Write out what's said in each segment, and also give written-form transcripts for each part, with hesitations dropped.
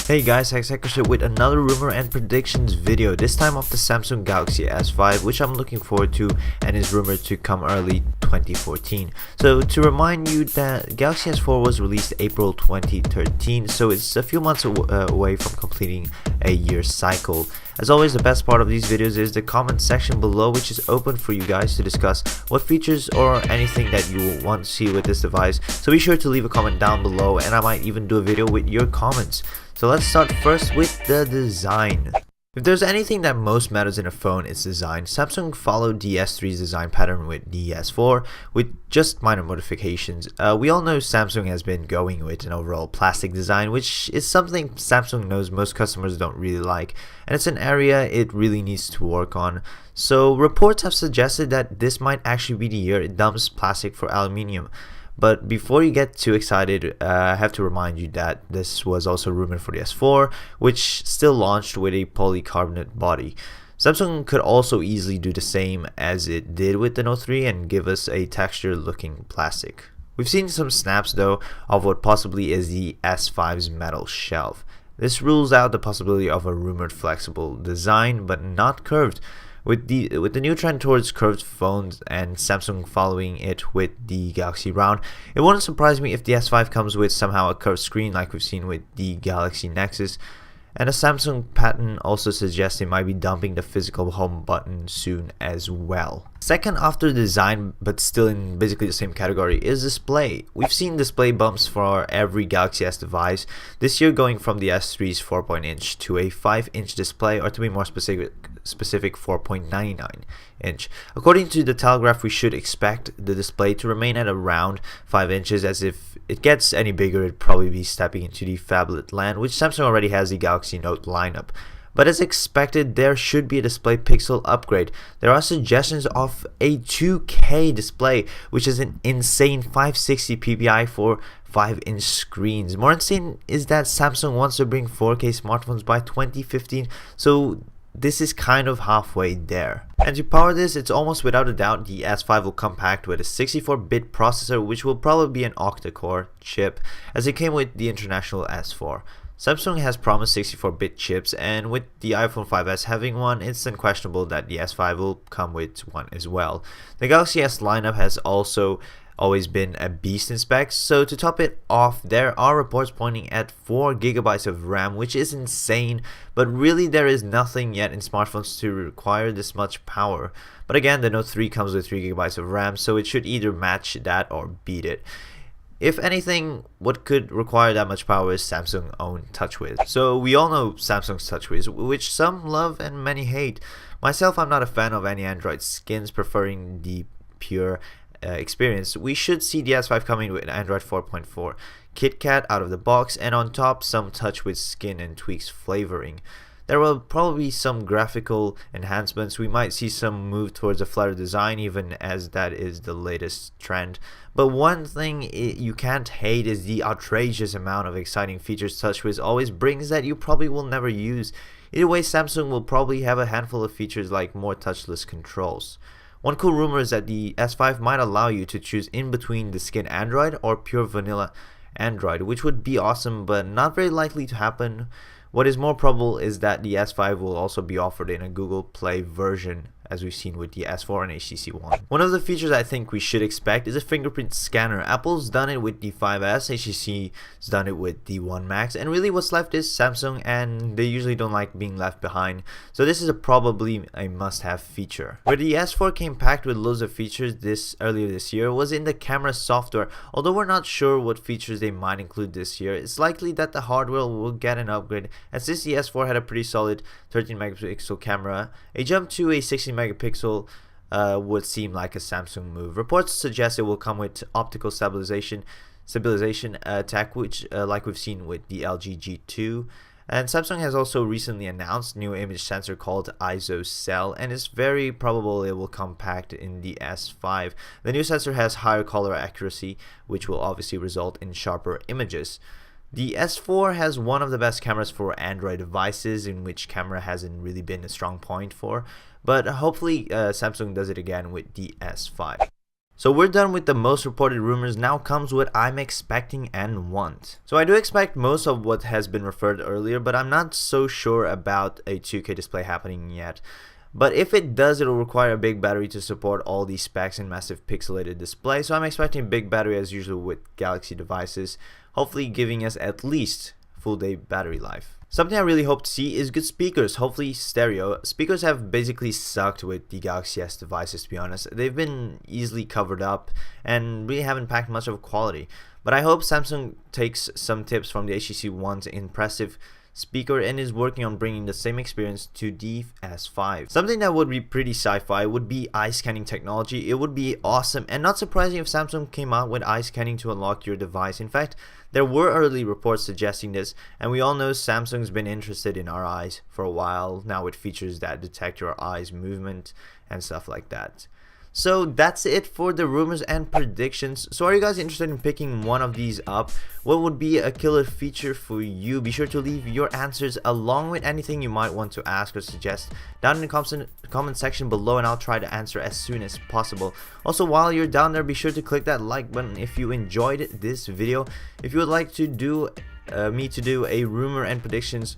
Hey guys, Hexaker with another rumor and predictions video, this time of the Samsung Galaxy S5, which I'm looking forward to and is rumored to come early 2014. So to remind you that Galaxy S4 was released April 2013, so it's a few months away from completing a year cycle. As always, the best part of these videos is the comment section below, which is open for you guys to discuss what features or anything that you will want to see with this device. So be sure to leave a comment down below and I might even do a video with your comments. So let's start first with the design. If there's anything that most matters in a phone, it's design. Samsung followed the S3's design pattern with the S4 with just minor modifications. We all know Samsung has been going with an overall plastic design, which is something Samsung knows most customers don't really like, and it's an area it really needs to work on. So reports have suggested that this might actually be the year it dumps plastic for aluminium. But before you get too excited, I have to remind you that this was also rumored for the S4, which still launched with a polycarbonate body. Samsung could also easily do the same as it did with the Note 3 and give us a texture looking plastic. We've seen some snaps though of what possibly is the S5's metal shelf. This rules out the possibility of a rumored flexible design, but not curved. With the new trend towards curved phones and Samsung following it with the Galaxy Round, it wouldn't surprise me if the S5 comes with somehow a curved screen like we've seen with the Galaxy Nexus. And a Samsung patent also suggests they might be dumping the physical home button soon as well. Second after design, but still in basically the same category, is display. We've seen display bumps for every Galaxy S device, this year going from the S3's 4.inch to a 5-inch display, or to be more specific 4.99 inch. According to the Telegraph, we should expect the display to remain at around 5 inches, as if it gets any bigger it'd probably be stepping into the phablet land, which Samsung already has the Galaxy Note lineup. But as expected, there should be a display pixel upgrade. There are suggestions of a 2K display, which is an insane 560 ppi for 5-inch screens. More insane is that Samsung wants to bring 4K smartphones by 2015, so this is kind of halfway there. And to power this, it's almost without a doubt the S5 will come packed with a 64-bit processor, which will probably be an octa-core chip, as it came with the international S4. Samsung has promised 64-bit chips, and with the iPhone 5s having one, it's unquestionable that the S5 will come with one as well. The Galaxy S lineup has also always been a beast in specs, so to top it off, there are reports pointing at 4GB of RAM, which is insane, but really there is nothing yet in smartphones to require this much power. But again, the Note 3 comes with 3GB of RAM, so it should either match that or beat it. If anything, what could require that much power is Samsung's own TouchWiz. So we all know Samsung's TouchWiz, which some love and many hate. Myself, I'm not a fan of any Android skins, preferring the pure experience. We should see the S5 coming with Android 4.4 KitKat out of the box, and on top some TouchWiz skin and tweaks flavoring. There will probably be some graphical enhancements. We might see some move towards a flatter design, even as that is the latest trend. But one thing you can't hate is the outrageous amount of exciting features TouchWiz always brings that you probably will never use. Either way, Samsung will probably have a handful of features like more touchless controls. One cool rumor is that the S5 might allow you to choose in between the skin Android or pure vanilla Android, which would be awesome but not very likely to happen. What is more probable is that the S5 will also be offered in a Google Play version, as we've seen with the S4 and HTC One. One of the features I think we should expect is a fingerprint scanner. Apple's done it with the 5S, HTC's done it with the One Max, and really what's left is Samsung, and they usually don't like being left behind, so this is probably a must-have feature. Where the S4 came packed with loads of features earlier this year was in the camera software. Although we're not sure what features they might include this year, it's likely that the hardware will get an upgrade, and since the S4 had a pretty solid 13 megapixel camera, a jump to a 16 megapixel would seem like a Samsung move. Reports suggest it will come with optical stabilization tech, which like we've seen with the LG G2. And Samsung has also recently announced new image sensor called ISOCELL, and it's very probable it will come packed in the S5. The new sensor has higher color accuracy, which will obviously result in sharper images. The S4 has one of the best cameras for Android devices, in which camera hasn't really been a strong point for, but hopefully Samsung does it again with the S5. So we're done with the most reported rumors. Now comes what I'm expecting and want. So I do expect most of what has been referred earlier, but I'm not so sure about a 2K display happening yet. But if it does, it'll require a big battery to support all these specs and massive pixelated display. So I'm expecting a big battery as usual with Galaxy devices, hopefully giving us at least full day battery life. Something I really hope to see is good speakers, hopefully stereo. Speakers have basically sucked with the Galaxy S devices, to be honest. They've been easily covered up and really haven't packed much of quality. But I hope Samsung takes some tips from the HTC One's impressive speaker and is working on bringing the same experience to the S5. Something that would be pretty sci-fi would be eye scanning technology. It would be awesome and not surprising if Samsung came out with eye scanning to unlock your device. In fact, there were early reports suggesting this, and we all know Samsung's been interested in our eyes for a while now with features that detect your eyes movement and stuff like that. So that's it for the rumors and predictions. So are you guys interested in picking one of these up? What would be a killer feature for you? Be sure to leave your answers along with anything you might want to ask or suggest down in the comment section below, and I'll try to answer as soon as possible. Also, while you're down there, be sure to click that like button if you enjoyed this video. If you would like to do me to do a rumor and predictions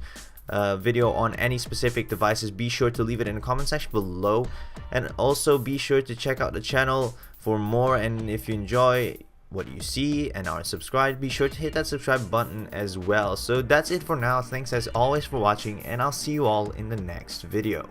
video on any specific devices, be sure to leave it in the comment section below, and also be sure to check out the channel for more. And if you enjoy what you see and are subscribed, be sure to hit that subscribe button as well. So that's it for now. Thanks as always for watching, and I'll see you all in the next video.